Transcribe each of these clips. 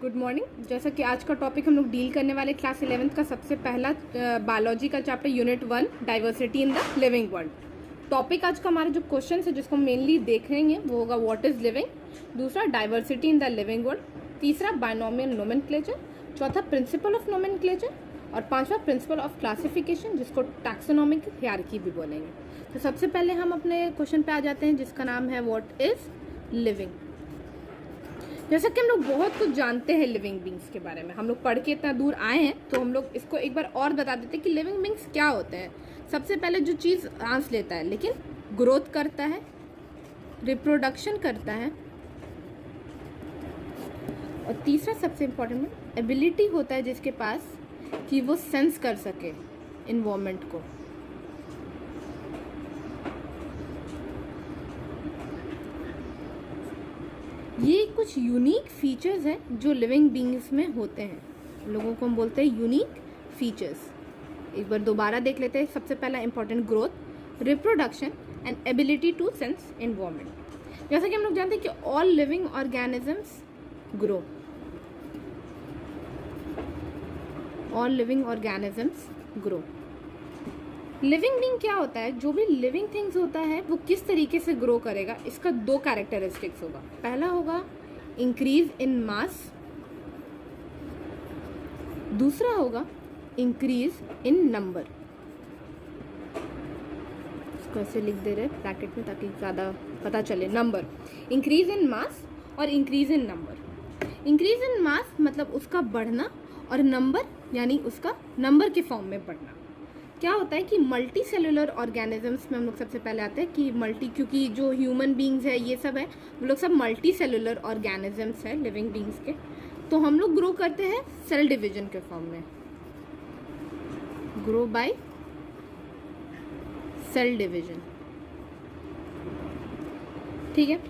Good morning. जैसा कि आज का टॉपिक हम लोग डील करने वाले क्लास 11th का सबसे पहला बायोलॉजी का chapter unit 1 diversity in the living world. Topic आज का हमारा जो क्वेश्चन है जिसको हम मेनली देख रहे हैं वो होगा व्हाट इज लिविंग, दूसरा diversity in the living world, तीसरा बायनोमियल नोमेनक्लेचर, चौथा प्रिंसिपल ऑफ नोमेनक्लेचर और पांचवा प्रिंसिपल ऑफ क्लासिफिकेशन जिसको टैक्सोनॉमिक हियरार्की भी बोलेंगे। तो सबसे पहले हम अपने क्वेश्चन पे आ जाते हैं जिसका नाम है व्हाट इज लिविंग। जैसा कि हम लोग बहुत कुछ जानते हैं लिविंग बींग्स के बारे में, हम लोग पढ़ के इतना दूर आए हैं तो हम लोग इसको एक बार और बता देते हैं कि लिविंग बींग्स क्या होते हैं। सबसे पहले जो चीज़ सांस लेता है लेकिन ग्रोथ करता है, रिप्रोडक्शन करता है और तीसरा सबसे इम्पोर्टेंट में एबिलिटी होता है जिसके पास कि वो सेंस कर सके इन्वायरमेंट को। ये कुछ यूनिक फीचर्स हैं जो लिविंग बींग्स में होते हैं, लोगों को हम बोलते हैं यूनिक फीचर्स। एक बार दोबारा देख लेते हैं। सबसे पहला important growth, reproduction and ability to sense environment. जैसा कि हम लोग जानते हैं कि all living organisms grow, all living organisms grow. Living being क्या होता है, जो भी लिविंग थिंग्स होता है वो किस तरीके से ग्रो करेगा, इसका दो कैरेक्टरिस्टिक्स होगा। पहला होगा इंक्रीज इन मास, दूसरा होगा इंक्रीज इन नंबर। इसको ऐसे लिख दे रहे ब्रैकेट में ताकि ज़्यादा पता चले। नंबर, इंक्रीज इन मास और increase in number. Increase in mass मतलब उसका बढ़ना और नंबर यानी उसका नंबर के फॉर्म में बढ़ना। क्या होता है कि मल्टी सेलुलर ऑर्गेनिजम्स में हम लोग सबसे पहले आते हैं कि क्योंकि जो ह्यूमन बींग्स है ये सब है वो लोग सब मल्टी सेलुलर ऑर्गेनिजम्स है लिविंग बींग्स के। तो हम लोग ग्रो करते हैं सेल डिवीजन के फॉर्म में, ग्रो बाय सेल डिवीजन। ठीक है,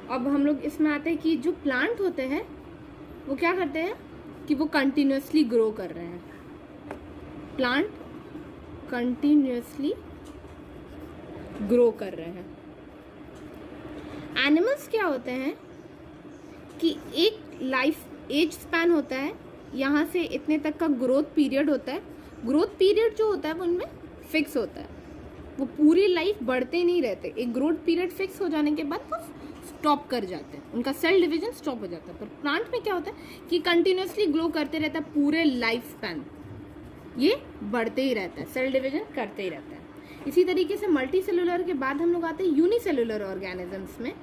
अब हम लोग इसमें आते हैं कि जो प्लांट होते हैं वो क्या करते हैं कि वो कंटिन्यूसली ग्रो कर रहे हैं। प्लांट कंटिन्यूसली ग्रो कर रहे हैं। एनिमल्स क्या होते हैं कि एक लाइफ एज स्पैन होता है, यहाँ से इतने तक का ग्रोथ पीरियड होता है। ग्रोथ पीरियड जो होता है वो उनमें फिक्स होता है, वो पूरी लाइफ बढ़ते नहीं रहते। एक ग्रोथ पीरियड फिक्स हो जाने के बाद वो स्टॉप कर जाते हैं, उनका सेल डिवीजन स्टॉप हो जाता है। पर प्लांट में क्या होता है कि कंटिन्यूसली ग्रो करते रहता है, पूरे लाइफ स्पैन ये बढ़ते ही रहता है, सेल डिवीजन करते ही रहता है। इसी तरीके से मल्टी सेलुलर के बाद हम लोग आते हैं यूनिसेलुलर ऑर्गेनिजम्स में।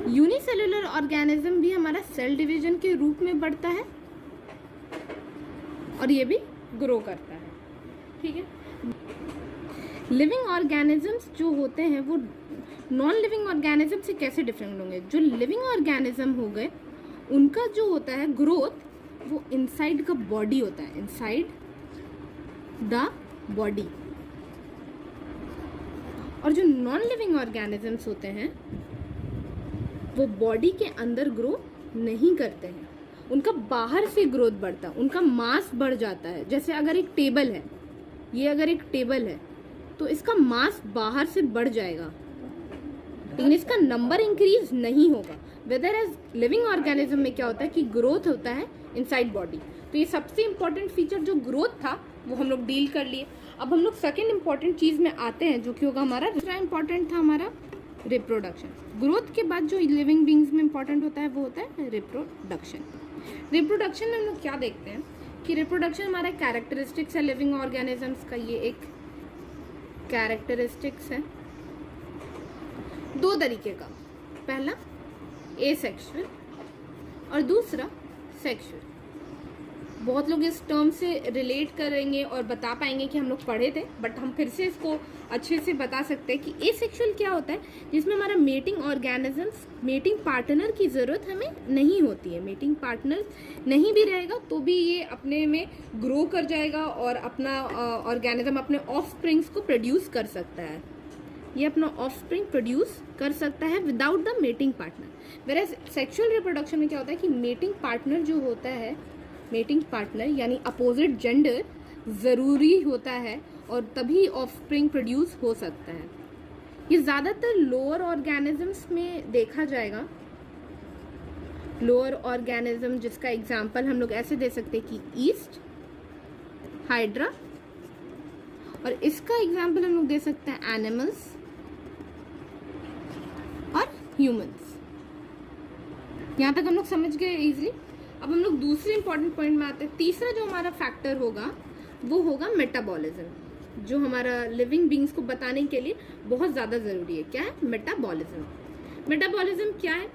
यूनिसेलुलर ऑर्गेनिज्म भी हमारा सेल डिवीजन के रूप में बढ़ता है और ये भी ग्रो करता है। ठीक है, लिविंग ऑर्गेनिजम्स जो होते हैं वो नॉन लिविंग ऑर्गेनिज्म से कैसे डिफरेंट होंगे। जो लिविंग ऑर्गेनिज्म हो गए उनका जो होता है ग्रोथ वो इनसाइड का बॉडी होता है, इनसाइड द बॉडी। और जो नॉन लिविंग ऑर्गेनिजम्स होते हैं वो बॉडी के अंदर ग्रो नहीं करते हैं, उनका बाहर से ग्रोथ बढ़ता है, उनका मास बढ़ जाता है। जैसे अगर एक टेबल है, ये अगर एक टेबल है तो इसका मास बाहर से बढ़ जाएगा लेकिन इसका नंबर इंक्रीज नहीं होगा। वेदर एज लिविंग ऑर्गेनिज्म में क्या होता है कि ग्रोथ होता है इनसाइड बॉडी। तो ये सबसे इंपॉर्टेंट फीचर जो ग्रोथ था वो हम लोग डील कर लिए। अब हम लोग सेकेंड इंपॉर्टेंट चीज में आते हैं जो कि होगा हमारा दूसरा इंपॉर्टेंट था हमारा रिप्रोडक्शन। ग्रोथ के बाद जो लिविंग बींग्स में इंपॉर्टेंट होता है वो होता है रिप्रोडक्शन। रिप्रोडक्शन में हम लोग क्या देखते हैं कि रिप्रोडक्शन हमारा कैरेक्टरिस्टिक्स है लिविंग ऑर्गेनिजम्स का। ये एक कैरेक्टरिस्टिक्स है दो तरीके का, पहला एसेक्सुअल और दूसरा सेक्सुअल। बहुत लोग इस टर्म से रिलेट करेंगे और बता पाएंगे कि हम लोग पढ़े थे, बट हम फिर से इसको अच्छे से बता सकते हैं कि एसेक्सुअल क्या होता है, जिसमें हमारा मेटिंग ऑर्गेनिजम्स, मेटिंग पार्टनर की ज़रूरत हमें नहीं होती है। मेटिंग पार्टनर नहीं भी रहेगा तो भी ये अपने में ग्रो कर जाएगा और अपना ऑर्गेनिज्म अपने ऑफस्प्रिंग्स को प्रोड्यूस कर सकता है। ये अपना ऑफस्प्रिंग प्रोड्यूस कर सकता है without the mating partner. वेराज sexual reproduction में क्या होता है कि मेटिंग पार्टनर जो होता है, मेटिंग पार्टनर यानी अपोजिट जेंडर ज़रूरी होता है और तभी ऑफस्प्रिंग प्रोड्यूस हो सकता है। ये ज़्यादातर लोअर ऑर्गेनिजम्स में देखा जाएगा लोअर ऑर्गेनिज्म जिसका एग्जाम्पल हम लोग ऐसे दे सकते हैं कि ईस्ट, हाइड्रा, और इसका एग्जाम्पल हम लोग दे सकते हैं एनिमल्स और ह्यूमंस। यहाँ तक हम लोग समझ गए इजीली। अब हम लोग दूसरे इंपॉर्टेंट पॉइंट में आते हैं। तीसरा जो हमारा फैक्टर होगा वो होगा मेटाबॉलिज्म, जो हमारा लिविंग बींग्स को बताने के लिए बहुत ज़्यादा ज़रूरी है। क्या है? मेटाबॉलिज्म। मेटाबॉलिज्म क्या है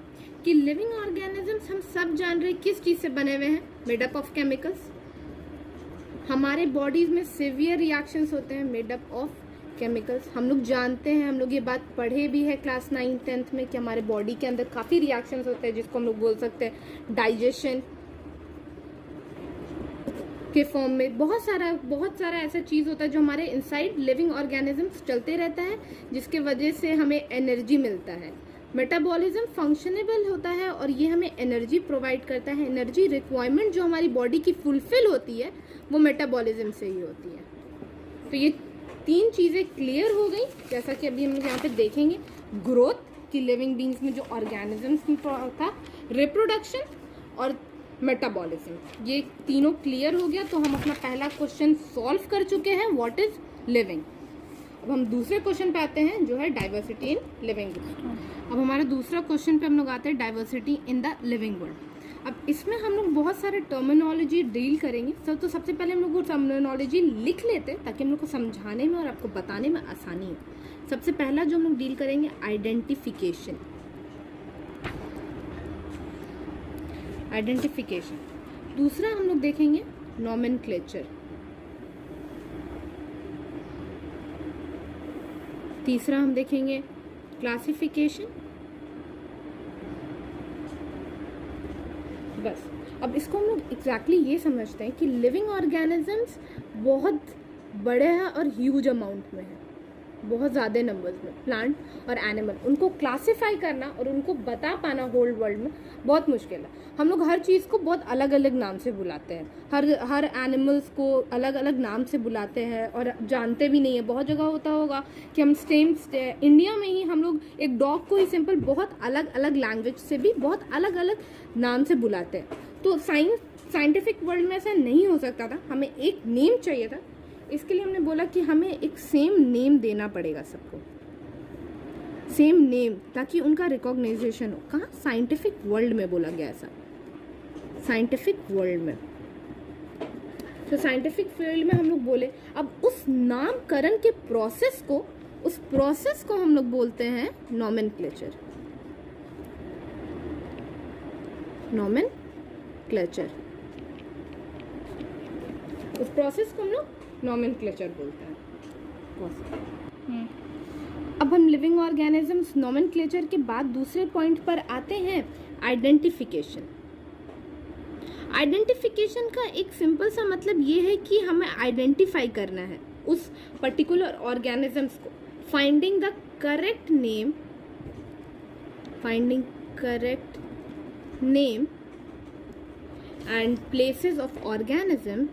कि लिविंग ऑर्गेनिजम्स हम सब जान रहे हैं किस चीज़ से बने हुए हैं, मेड अप ऑफ केमिकल्स। हमारे बॉडीज में सिवियर रिएक्शंस होते हैं मेड अप ऑफ केमिकल्स। हम लोग जानते हैं, हम लोग ये बात पढ़े भी है क्लास 9, 10th में कि हमारे बॉडी के अंदर काफ़ी रिएक्शंस होते हैं जिसको हम लोग बोल सकते हैं डाइजेशन के फॉर्म में। बहुत सारा ऐसा चीज़ होता है जो हमारे इनसाइड लिविंग ऑर्गेनिजम्स चलते रहता है, जिसके वजह से हमें एनर्जी मिलता है। मेटाबॉलिज्म फंक्शनेबल होता है और ये हमें एनर्जी प्रोवाइड करता है। एनर्जी रिक्वायरमेंट जो हमारी बॉडी की फुलफिल होती है वो मेटाबॉलिज्म से ही होती है। तो ये 3 चीज़ें क्लियर हो गई, जैसा कि अभी हम यहाँ पे देखेंगे। ग्रोथ की लिविंग बींग्स में जो ऑर्गेनिजम्स था, रिप्रोडक्शन और मेटाबॉलिज्म, ये तीनों क्लियर हो गया। तो हम अपना पहला क्वेश्चन सॉल्व कर चुके हैं, व्हाट इज लिविंग। अब हम दूसरे क्वेश्चन पे आते हैं जो है डाइवर्सिटी इन लिविंग वर्ल्ड। अब हमारा दूसरा क्वेश्चन पे हम लोग आते हैं diversity in the living world. अब इसमें हम लोग बहुत सारे टर्मिनोलॉजी डील करेंगे। तो सबसे पहले हम लोग वो टर्मिनोलॉजी लिख लेते हैं ताकि हम लोग को समझाने में और आपको बताने में आसानी हो। सबसे पहला जो हम लोग डील करेंगे आइडेंटिफिकेशन। आइडेंटिफिकेशन। दूसरा हम लोग देखेंगे नॉमेनक्लेचर। तीसरा हम देखेंगे क्लासिफिकेशन। बस अब इसको हम लोग एग्जैक्टली ये समझते हैं कि लिविंग ऑर्गेनिजम्स बहुत बड़े हैं और ह्यूज अमाउंट में है, बहुत ज़्यादा नंबर्स में प्लांट और एनिमल। उनको क्लासिफाई करना और उनको बता पाना होल वर्ल्ड में बहुत मुश्किल है। हम लोग हर चीज़ को बहुत अलग अलग नाम से बुलाते हैं, हर एनिमल्स को अलग अलग नाम से बुलाते हैं और जानते भी नहीं है। बहुत जगह होता होगा कि हम इंडिया में ही हम लोग एक डॉग को ही सिंपल बहुत अलग अलग लैंग्वेज से भी बहुत अलग अलग नाम से बुलाते हैं। तो साइंटिफिक वर्ल्ड में ऐसा नहीं हो सकता था, हमें एक नेम चाहिए था। इसके लिए हमने बोला कि हमें एक सेम नेम देना पड़ेगा सबको, सेम नेम, ताकि उनका रिकॉग्नाइजेशन हो। कहाँ? साइंटिफिक वर्ल्ड में बोला गया ऐसा, साइंटिफिक वर्ल्ड में। तो साइंटिफिक फील्ड में हम लोग बोले। अब उस नामकरण के प्रोसेस को हम लोग बोलते हैं नॉमेनक्लेचर। नॉमेनक्लेचर, उस प्रोसेस को हम लोग नॉमेनक्लेचर बोलते हैं। अब हम लिविंग ऑर्गेनिजम्स नॉमेनक्लेचर के बाद दूसरे पॉइंट पर आते हैं, आइडेंटिफिकेशन। आइडेंटिफिकेशन का एक सिंपल सा मतलब ये है कि हमें आइडेंटिफाई करना है उस पर्टिकुलर ऑर्गेनिजम्स को। Finding the correct name and places of organism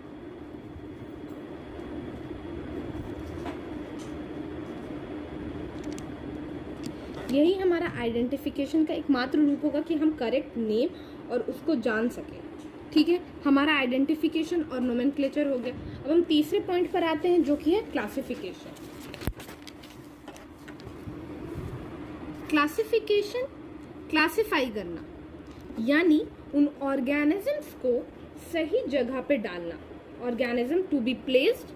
यही हमारा आइडेंटिफिकेशन का एकमात्र रूप होगा कि हम करेक्ट नेम और उसको जान सकें। ठीक है, हमारा आइडेंटिफिकेशन और नोमेनक्लेचर हो गया। अब हम तीसरे पॉइंट पर आते हैं जो कि है क्लासिफिकेशन। क्लासिफिकेशन, क्लासिफाई करना, यानी उन ऑर्गेनिजम्स को सही जगह पे डालना। Organism to be placed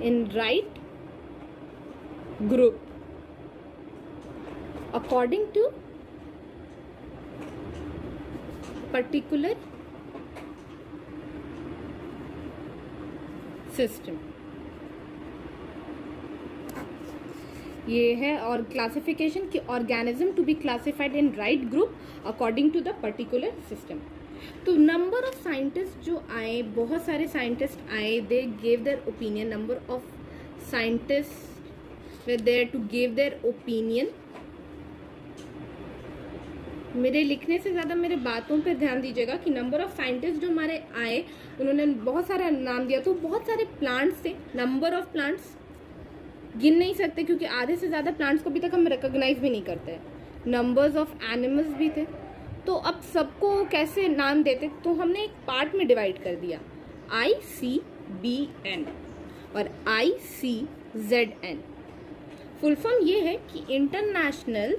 in right group according to particular system। ये है और क्लासिफिकेशन की organism to be classified in right group according to the particular system. तो नंबर ऑफ साइंटिस्ट जो आए, बहुत सारे साइंटिस्ट आए, they gave their opinion. Number of scientist were there to give their opinion. मेरे लिखने से ज़्यादा मेरे बातों पर ध्यान दीजिएगा कि नंबर ऑफ साइंटिस्ट जो हमारे आए, उन्होंने बहुत सारा नाम दिया। तो बहुत सारे प्लांट्स थे, नंबर ऑफ प्लांट्स गिन नहीं सकते क्योंकि आधे से ज़्यादा प्लांट्स को अभी तक हम रिकॉग्नाइज भी नहीं करते हैं। नंबर्स ऑफ एनिमल्स भी थे। तो अब सबको कैसे नाम देते, तो हमने एक पार्ट में डिवाइड कर दिया, ICBN और ICZN। फुल फॉर्म ये है कि international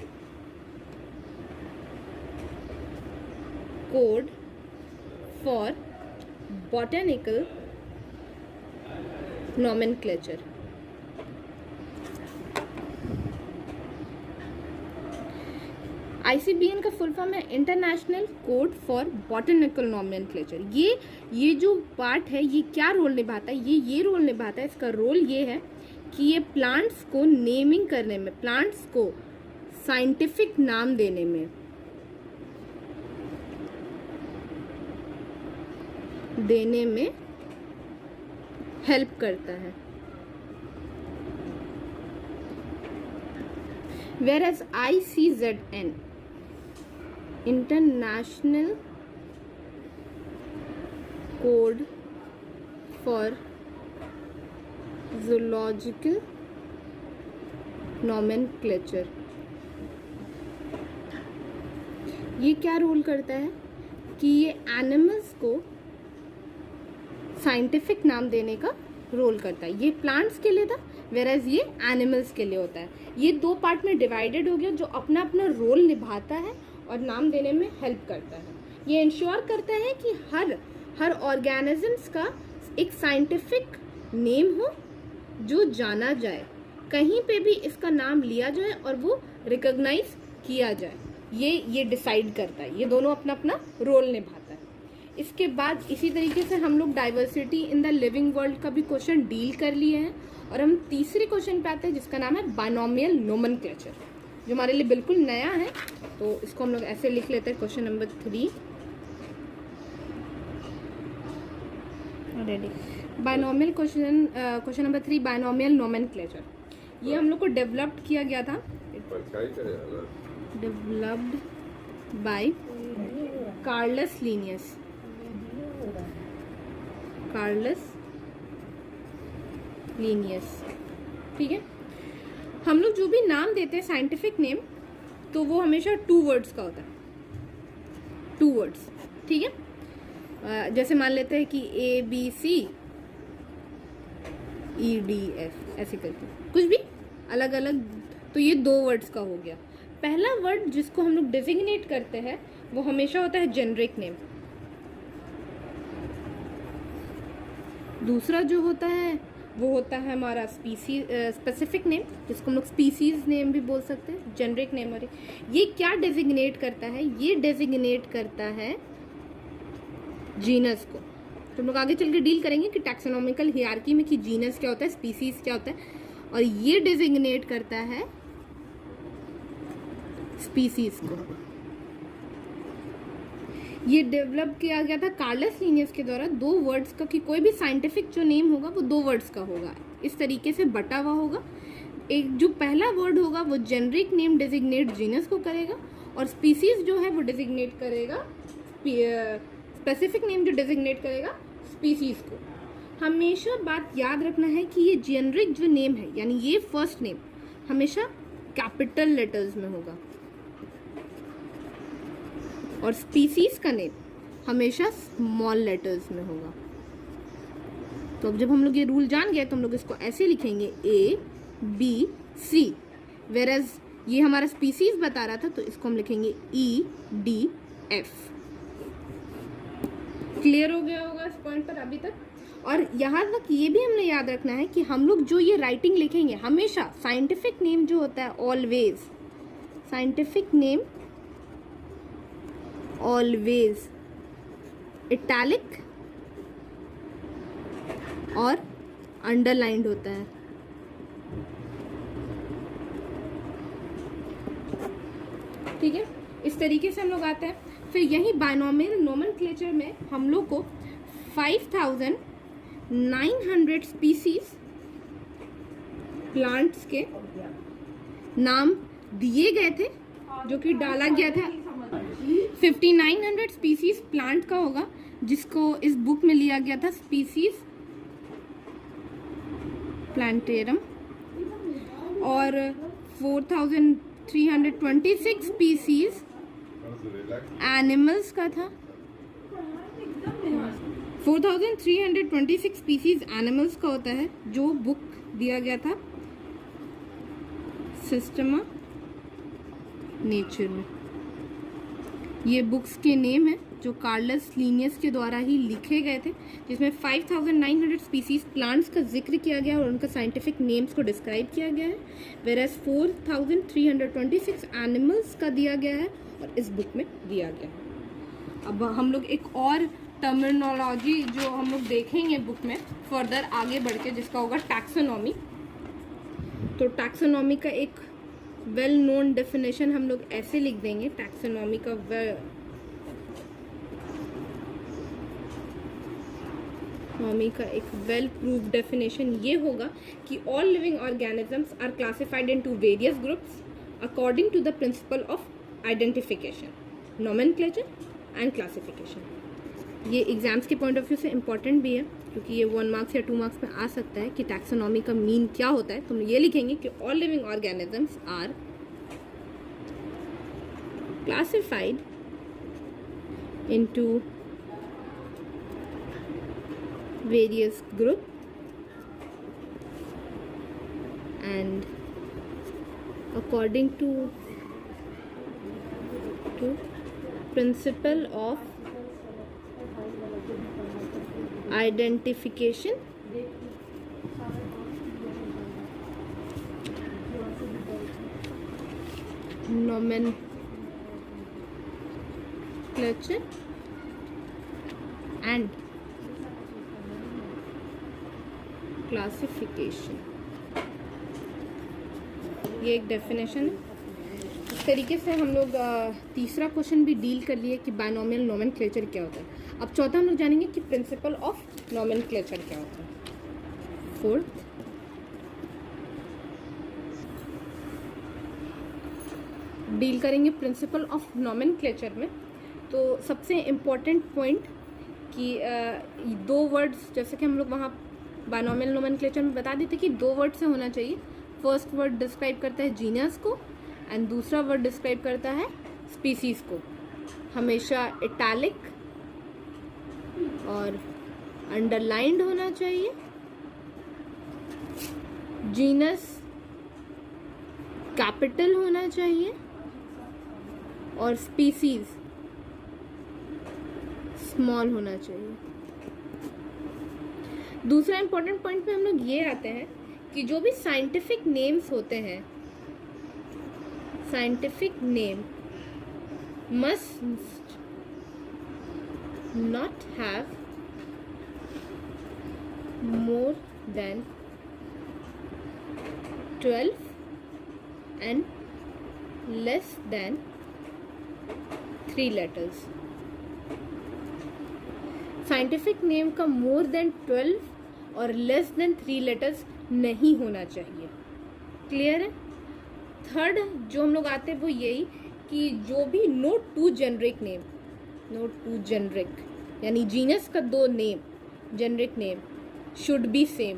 code for botanical nomenclature. ICBN का फुल फॉर्म है international code for botanical nomenclature. ये जो पार्ट है ये क्या रोल निभाता है, ये रोल निभाता है, इसका रोल ये है कि ये प्लांट्स को नेमिंग करने में, प्लांट्स को साइंटिफिक नाम देने में हेल्प करता है। Whereas ICZN international code for zoological nomenclature, ये क्या रोल करता है कि ये एनिमल्स को साइंटिफिक नाम देने का रोल करता है। ये प्लांट्स के लिए था, वेराज ये एनिमल्स के लिए होता है। ये दो पार्ट में डिवाइडेड हो गया, जो अपना अपना रोल निभाता है और नाम देने में हेल्प करता है। ये इंश्योर करता है कि हर ऑर्गेनिजम्स का एक साइंटिफिक नेम हो जो जाना जाए, कहीं पे भी इसका नाम लिया जाए और वो रिकॉग्नाइज किया जाए। ये डिसाइड करता है, ये दोनों अपना अपना रोल निभाता है। इसके बाद इसी तरीके से हम लोग diversity in the living world का भी क्वेश्चन डील कर लिए हैं, और हम तीसरे क्वेश्चन पे आते हैं जिसका नाम है बायनोमियल नोमेनक्लेचर, जो हमारे लिए बिल्कुल नया है। तो इसको हम लोग ऐसे लिख लेते हैं, question number 3 ready. Binomial question number 3 binomial nomenclature, ये हम लोग को डेवलप्ड किया गया था, डेवलप्ड बाय कार्लस लीनियस। ठीक है। हम लोग जो भी नाम देते हैं साइंटिफिक नेम, तो वो हमेशा 2 वर्ड्स का होता है, 2 वर्ड्स। ठीक है, जैसे मान लेते हैं कि ABCEDF ऐसे करके कुछ भी अलग अलग, तो ये 2 वर्ड्स का हो गया। पहला वर्ड जिसको हम लोग डेजिग्नेट करते हैं वो हमेशा होता है जेनरिक नेम। दूसरा जो होता है वो होता है हमारा स्पेसिफिक नेम, जिसको हम लोग स्पीसीज नेम भी बोल सकते हैं, जेनरिक नेम। और ये क्या डेजिग्नेट करता है, ये डेजिग्नेट करता है जीनस को। तो हम लोग आगे चल के डील करेंगे कि टैक्सोनॉमिकल हियरार्की में कि जीनस क्या होता है, स्पीसीज क्या होता है, और ये डेजिग्नेट करता है स्पीसीज को। ये डेवलप किया गया था कार्लस लीनियस के द्वारा 2 वर्ड्स का, कि कोई भी साइंटिफिक जो नेम होगा वो 2 वर्ड्स का होगा, इस तरीके से बटा हुआ होगा। एक जो पहला वर्ड होगा वो जेनरिक नेम डेजिग्नेट जीनस को करेगा, और स्पीसीज जो है वो डेजिग्नेट करेगा, स्पेसिफिक नेम जो डेजिग्नेट करेगा स्पीसीज को। हमेशा बात याद रखना है कि ये जेनरिक जो नेम है, यानी ये फर्स्ट नेम हमेशा कैपिटल लेटर्स में होगा, और स्पीसीज का नेम हमेशा स्मॉल लेटर्स में होगा। तो अब जब हम लोग ये रूल जान गए तो हम लोग इसको ऐसे लिखेंगे ABC, वेरएज ये हमारा स्पीसीज बता रहा था तो इसको हम लिखेंगे EDF। क्लियर हो गया होगा इस पॉइंट पर अभी तक। और यहाँ तक ये भी हमने याद रखना है कि हम लोग जो ये राइटिंग लिखेंगे हमेशा साइंटिफिक नेम जो होता है always, scientific name always italic और अंडरलाइंड होता है। ठीक है, इस तरीके से हम लोग आते हैं। फिर यही बायनोमियल नोमेनक्लेचर में हम लोग को 5900 स्पीसीज प्लांट्स के नाम दिए गए थे, जो कि डाला गया था 5900 स्पीसीज प्लांट का होगा, जिसको इस बुक में लिया गया था स्पीसीज प्लांटेरम, और 4326 स्पीसीज एनिमल्स का था, 4326 स्पीसीज एनिमल्स का होता है, जो बुक दिया गया था सिस्टमा नेचर में। ये बुक्स के नेम है जो कार्लस लिनियस के द्वारा ही लिखे गए थे, जिसमें 5900 स्पीसीज प्लांट्स का जिक्र किया गया और उनका साइंटिफिक नेम्स को डिस्क्राइब किया गया है, वेरएस 4326 एनिमल्स का दिया गया है और इस बुक में दिया गया है। अब हम लोग एक और टर्मिनोलॉजी जो हम लोग देखेंगे बुक में फर्दर आगे बढ़ के, जिसका होगा टैक्सोनॉमी। तो टैक्सोनॉमी का एक वेल नोन डेफिनेशन हम लोग ऐसे लिख देंगे, टैक्सोनॉमी का एक वेल प्रूव्ड डेफिनेशन ये होगा कि all living organisms are classified into various groups according to the principle of identification, nomenclature and classification. ये एग्जाम्स के पॉइंट ऑफ व्यू से इम्पॉर्टेंट भी है, क्योंकि ये 1 मार्क्स या 2 मार्क्स में आ सकता है कि टैक्सोनॉमी का मीन क्या होता है। तो हम ये लिखेंगे कि all living organisms are classified into various group and according to principle of identification nomenclature and classification, ये एक डेफिनेशन है। इस तरीके से हम लोग तीसरा क्वेश्चन भी डील कर लिए कि बायनोमियल नोमेनक्लेचर क्या होता है। अब चौथा हम लोग जानेंगे कि प्रिंसिपल ऑफ नोमेनक्लेचर क्या होता है। फोर्थ, डील करेंगे प्रिंसिपल ऑफ नोमेनक्लेचर में। तो सबसे इम्पोर्टेंट पॉइंट कि 2 वर्ड्स, जैसे कि हम लोग वहाँ बायनोमियल नोमेनक्लेचर में बता देते कि 2 वर्ड से होना चाहिए। फर्स्ट वर्ड डिस्क्राइब करता है जीनस को एंड दूसरा वर्ड डिस्क्राइब करता है स्पीसीज को। हमेशा इटैलिक और अंडरलाइंड होना चाहिए। जीनस कैपिटल होना चाहिए और स्पीसीज स्मॉल होना चाहिए। दूसरा इंपॉर्टेंट पॉइंट पे हम लोग ये आते हैं कि जो भी साइंटिफिक नेम्स होते हैं, scientific name must not have more than 12 and less than 3 letters. Scientific name का मोर देन 12 और लेस देन 3 लेटर्स नहीं होना चाहिए। क्लियर है? थर्ड जो हम लोग आते हैं वो यही कि जो भी no two generic name, no two generic यानी जीनस का 2 name, generic name should be same.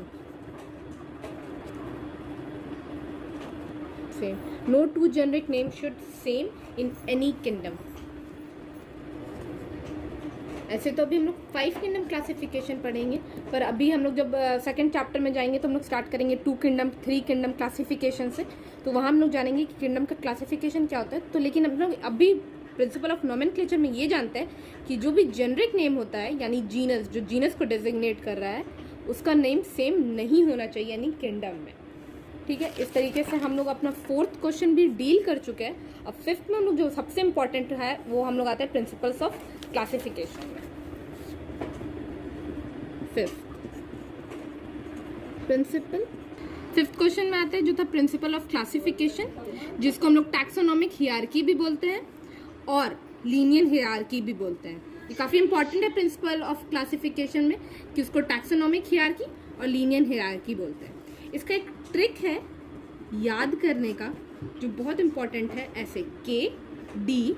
No two generic name should same in any kingdom. ऐसे तो अभी हम लोग 5 किंगडम क्लासिफिकेशन पढ़ेंगे, पर अभी हम लोग जब सेकंड चैप्टर में जाएंगे तो हम लोग स्टार्ट करेंगे 2 किंगडम 3 किंगडम क्लासिफिकेशन से। तो वहाँ हम लोग जानेंगे कि किंगडम का क्लासिफिकेशन क्या होता है। तो लेकिन हम लोग अभी प्रिंसिपल ऑफ नोमेनक्लेचर में ये जानते हैं कि जो भी जेनरिक नेम होता है यानी जीनस, जो जीनस को डेजिग्नेट कर रहा है, उसका नेम सेम नहीं होना चाहिए यानी किंगडम में। ठीक है, इस तरीके से हम लोग अपना 4th क्वेश्चन भी डील कर चुके हैं। अब 5th में हम लोग जो सबसे इम्पॉर्टेंट है वो हम लोग आते हैं प्रिंसिपल्स ऑफ क्लासिफिकेशन में। 5th क्वेश्चन में आते हैं जो था प्रिंसिपल ऑफ क्लासिफिकेशन, जिसको हम लोग टैक्सोनॉमिक हियरार्की भी बोलते हैं और लीनियर हियरार्की भी बोलते हैं। ये काफ़ी इंपॉर्टेंट है प्रिंसिपल ऑफ क्लासिफिकेशन में कि उसको टैक्सोनॉमिक हियरार्की और लीनियर हियरार्की बोलते हैं। इसका एक ट्रिक है याद करने का जो बहुत इंपॉर्टेंट है, ऐसे KDCOFGS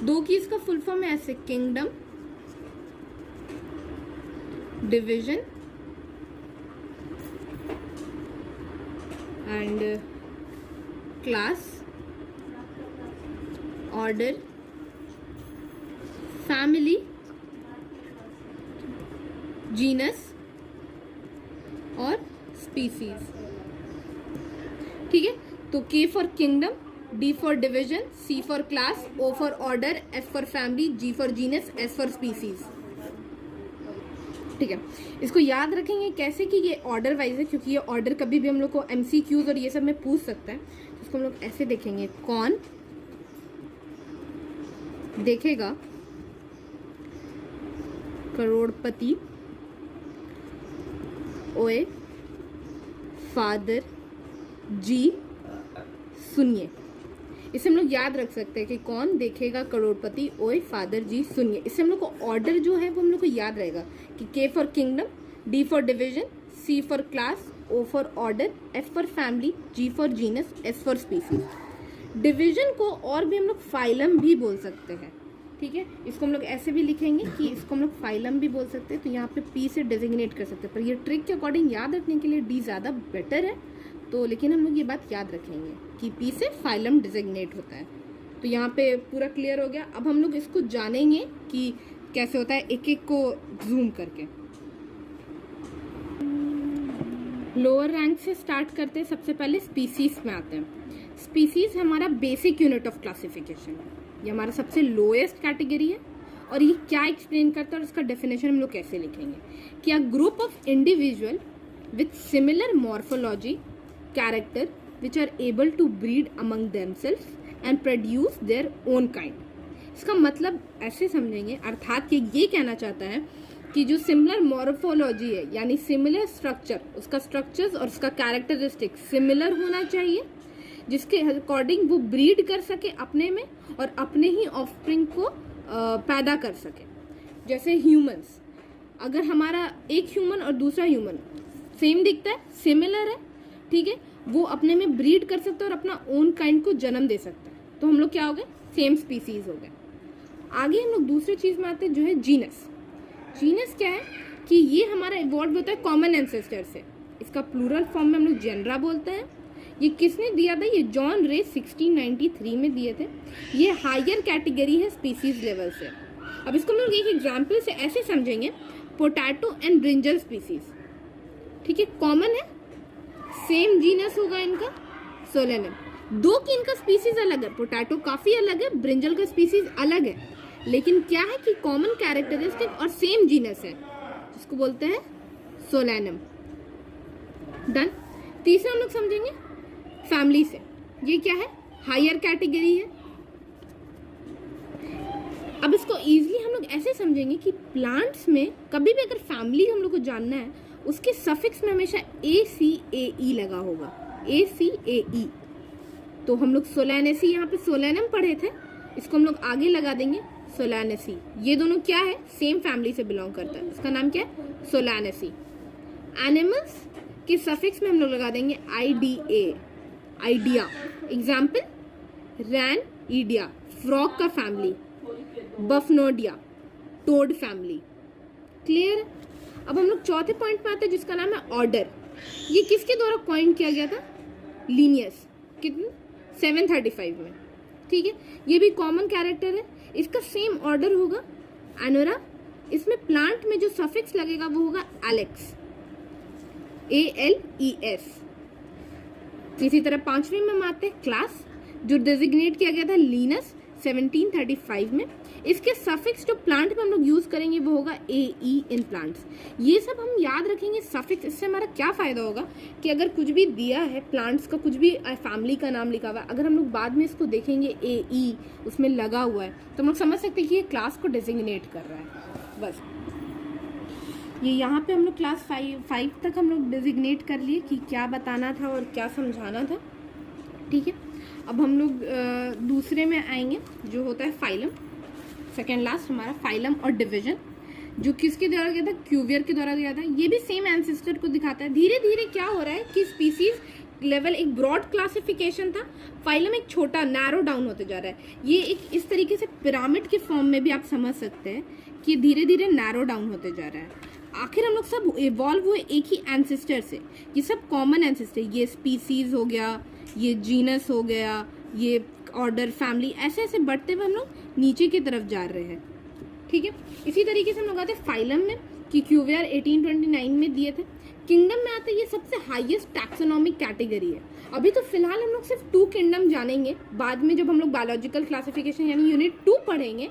2 की इसका फुल फॉर्म है ऐसे kingdom, division and class, order, family, genus और स्पीसीज। ठीक है, तो K for kingdom, D for division, C for class, O for order, F for family, G for genus, S for species. ठीक है, इसको याद रखेंगे कैसे कि ये ऑर्डर वाइज है, क्योंकि ये ऑर्डर कभी भी हम लोग को MCQs और ये सब में पूछ सकता है। तो इसको हम लोग ऐसे देखेंगे, कौन देखेगा करोड़पति ओए फादर जी सुनिए। इसे हम लोग याद रख सकते हैं कि कौन देखेगा करोड़पति ओए फादर जी सुनिए। इससे हम लोग को ऑर्डर जो है वो हम लोग को याद रहेगा कि K for kingdom, D for division, C for class, O for order, F for family, G for genus, S for species. Division को और भी हम लोग फाइलम भी बोल सकते हैं। ठीक है, इसको हम लोग ऐसे भी लिखेंगे कि इसको हम लोग फाइलम भी बोल सकते हैं। तो यहाँ पे P से डेजिग्नेट कर सकते हैं, पर ये ट्रिक के अकॉर्डिंग याद रखने के लिए D ज़्यादा बेटर है। तो लेकिन हम लोग ये बात याद रखेंगे कि P से फाइलम डेजिग्नेट होता है। तो यहाँ पे पूरा क्लियर हो गया। अब हम लोग इसको जानेंगे कि कैसे होता है, एक एक को जूम करके। लोअर रैंक से स्टार्ट करते हैं। सबसे पहले स्पीसीज में आते हैं। स्पीसीज हमारा बेसिक यूनिट ऑफ क्लासिफिकेशन है, ये हमारा सबसे लोएस्ट कैटेगरी है। और ये क्या एक्सप्लेन करता है और इसका डेफिनेशन हम लोग कैसे लिखेंगे कि a group of individual with similar morphology, character which are able to breed among themselves and produce their own kind. इसका मतलब ऐसे समझेंगे, अर्थात कि ये कहना चाहता है कि जो सिमिलर मॉर्फोलॉजी है यानी सिमिलर स्ट्रक्चर, उसका स्ट्रक्चर्स और उसका कैरेक्टरिस्टिक सिमिलर होना चाहिए, जिसके अकॉर्डिंग वो ब्रीड कर सके अपने में और अपने ही ऑफस्प्रिंग को पैदा कर सके। जैसे ह्यूमंस, अगर हमारा एक ह्यूमन और दूसरा ह्यूमन सेम दिखता है, सिमिलर है, ठीक है, वो अपने में ब्रीड कर सकता है और अपना ओन काइंड को जन्म दे सकता है, तो हम लोग क्या हो गए, सेम स्पीसीज हो गए। आगे हम लोग दूसरी चीज में आते हैं जो है जीनस। जीनस क्या है कि ये हमारा इवॉल्व होता है कॉमन एंसेस्टर से। इसका प्लूरल फॉर्म में हम लोग जेनरा बोलते हैं। ये किसने दिया था, ये जॉन रे 1693 में दिए थे। ये हायर कैटेगरी है स्पीसीज लेवल से। अब इसको हम लोग एक एग्जाम्पल से ऐसे समझेंगे, पोटैटो एंड ब्रिंजल स्पीसीज, ठीक है, कॉमन है, सेम जीनस होगा इनका, सोलेनम। दो की इनका स्पीसीज अलग है, पोटैटो काफी अलग है, ब्रिंजल का स्पीसीज अलग है, लेकिन क्या है कि कॉमन कैरेक्टरिस्टिक और सेम जीनस है, जिसको बोलते हैं सोलेनम। डन। तीसरा हम लोग समझेंगे फैमिली से। ये क्या है, हायर कैटेगरी है। अब इसको इजीली हम लोग ऐसे समझेंगे कि प्लांट्स में कभी भी अगर फैमिली हम लोग को जानना है, उसके सफिक्स में हमेशा ACAE लगा होगा, ACAE। तो हम लोग सोलानेसी, यहाँ पे सोलेनम पढ़े थे, इसको हम लोग आगे लगा देंगे सोलानेसी। ये दोनों क्या है, सेम फैमिली से बिलोंग करता है, इसका नाम क्या है, सोलानेसी। एनिमल्स के सफिक्स में हम लोग लगा देंगे IDA, आइडिया। एग्जाम्पल, रैन ईडिया, फ्रॉग का फैमिली, बफनोडिया, टोड फैमिली। क्लियर। अब हम लोग चौथे पॉइंट पे आते हैं जिसका नाम है ऑर्डर। ये किसके द्वारा कॉइन किया गया था, लिनियस, कितने 735 में, ठीक है। ये भी कॉमन कैरेक्टर है, इसका सेम ऑर्डर होगा एनोरा। इसमें प्लांट में जो सफिक्स लगेगा वो होगा एलेक्स, ALES। इसी तरह पांचवें में हम आते हैं क्लास, जो डेजिग्नेट किया गया था लिनस 1735 में। इसके सफिक्स जो प्लांट में हम लोग यूज करेंगे वो होगा AE इन प्लांट्स। ये सब हम याद रखेंगे सफिक्स। इससे हमारा क्या फायदा होगा कि अगर कुछ भी दिया है प्लांट्स का, कुछ भी फैमिली का नाम लिखा हुआ है, अगर हम लोग बाद में इसको देखेंगे AE उसमें लगा हुआ है, तो हम लोग समझ सकते हैं कि ये क्लास को डेजिग्नेट कर रहा है। बस ये यहाँ पे हम लोग क्लास 5 तक हम लोग डेजिग्नेट कर लिए कि क्या बताना था और क्या समझाना था, ठीक है। अब हम लोग दूसरे में आएंगे जो होता है फाइलम। सेकेंड लास्ट हमारा फाइलम और डिवीजन, जो किसके द्वारा गया था, क्यूवियर के द्वारा गया था। ये भी सेम एंसेस्टर को दिखाता है। धीरे धीरे क्या हो रहा है कि स्पीसीज लेवल एक ब्रॉड क्लासिफिकेशन था, फाइलम एक छोटा नैरो डाउन होते जा रहा है। ये एक इस तरीके से पिरामिड के फॉर्म में भी आप समझ सकते हैं कि धीरे धीरे नैरो डाउन होते जा रहा है। आखिर हम लोग सब इवॉल्व हुए एक ही एंसेस्टर से, ये सब कॉमन एंसेस्टर, ये स्पीसीज हो गया, ये जीनस हो गया, ये ऑर्डर, फैमिली, ऐसे ऐसे बढ़ते हुए हम लोग नीचे की तरफ जा रहे हैं, ठीक है। इसी तरीके से हम लोग आते हैं फाइलम में, कि क्यूवियर 1829 में दिए थे। किंगडम में आते ये सबसे हाईएस्ट टैक्सोनॉमिक कैटेगरी है। अभी तो फिलहाल हम लोग सिर्फ 2 किंगडम जानेंगे, बाद में जब हम लोग बायोलॉजिकल क्लासिफिकेशन यानी यूनिट 2 पढ़ेंगे,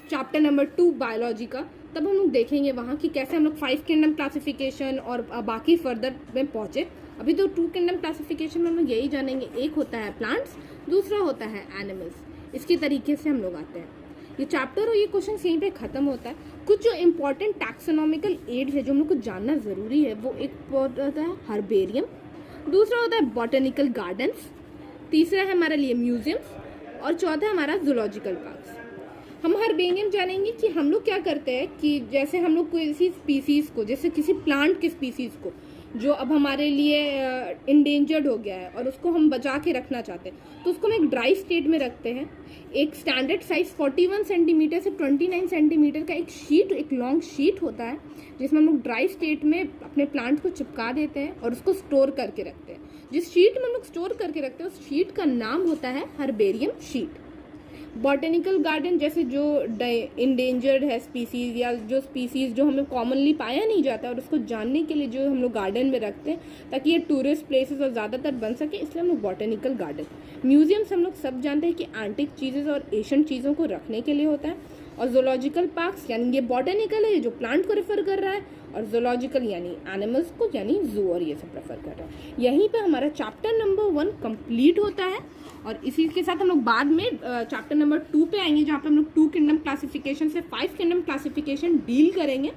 चैप्टर नंबर 2 बायोलॉजी का, तब हम लोग देखेंगे वहाँ कि कैसे हम लोग 5 किंगडम क्लासिफिकेशन और बाकी फर्दर में पहुँचे। अभी तो 2 किंगडम क्लासिफिकेशन में हम लोग यही जानेंगे, एक होता है प्लांट्स, दूसरा होता है एनिमल्स। इसके तरीके से हम लोग आते हैं। ये चैप्टर और ये क्वेश्चन यहीं पे खत्म होता है। कुछ जो इंपॉर्टेंट टैक्सोनॉमिकल एड्स है जो हम लोग को जानना ज़रूरी है, वो एक होता है हर्बेरियम, दूसरा होता है बॉटनिकल गार्डन्स, तीसरा है हमारे लिए म्यूजियम्स, और चौथा है हमारा जूलॉजिकल पार्क्स। हम हर्बेरियम जानेंगे कि हम लोग क्या करते हैं कि जैसे हम लोग किसी स्पीसीज़ को, जैसे किसी प्लांट के स्पीसीज़ को जो अब हमारे लिए इंडेंजर्ड हो गया है और उसको हम बचा के रखना चाहते हैं, तो उसको हम एक ड्राई स्टेट में रखते हैं। एक स्टैंडर्ड साइज 41 सेंटीमीटर से 29 सेंटीमीटर का एक शीट, एक लॉन्ग शीट होता है, जिसमें हम लोग ड्राई स्टेट में अपने प्लांट को चिपका देते हैं और उसको स्टोर करके रखते हैं। जिस शीट में हम लोग स्टोर करके रखते हैं उस शीट का नाम होता है हर्बेरियम शीट। बॉटनिकल गार्डन, जैसे जो इंडेंजर्ड है स्पीसीज या जो स्पीसीज जो हमें कॉमनली पाया नहीं जाता और उसको जानने के लिए जो हम लोग गार्डन में रखते हैं ताकि ये टूरिस्ट प्लेसेस और ज़्यादातर बन सके, इसलिए हम लोग बॉटनिकल गार्डन। म्यूजियम्स हम लोग सब जानते हैं कि एंटिक चीज़ें और एशियन चीज़ों को रखने के लिए होता है। और जूलॉजिकल पार्क्स यानी ये बॉटनिकल है, जो प्लांट को रेफर कर रहा है, और जूलॉजिकल यानी एनिमल्स को, यानी जू और ये सब रेफर कर रहा है। यहीं पे हमारा चैप्टर नंबर 1 कंप्लीट होता है। और इसी के साथ हम लोग बाद में चैप्टर नंबर 2 पे आएंगे, जहाँ पे हम लोग 2 किंगडम क्लासिफिकेशन से 5 किंगडम क्लासिफिकेशन डील करेंगे।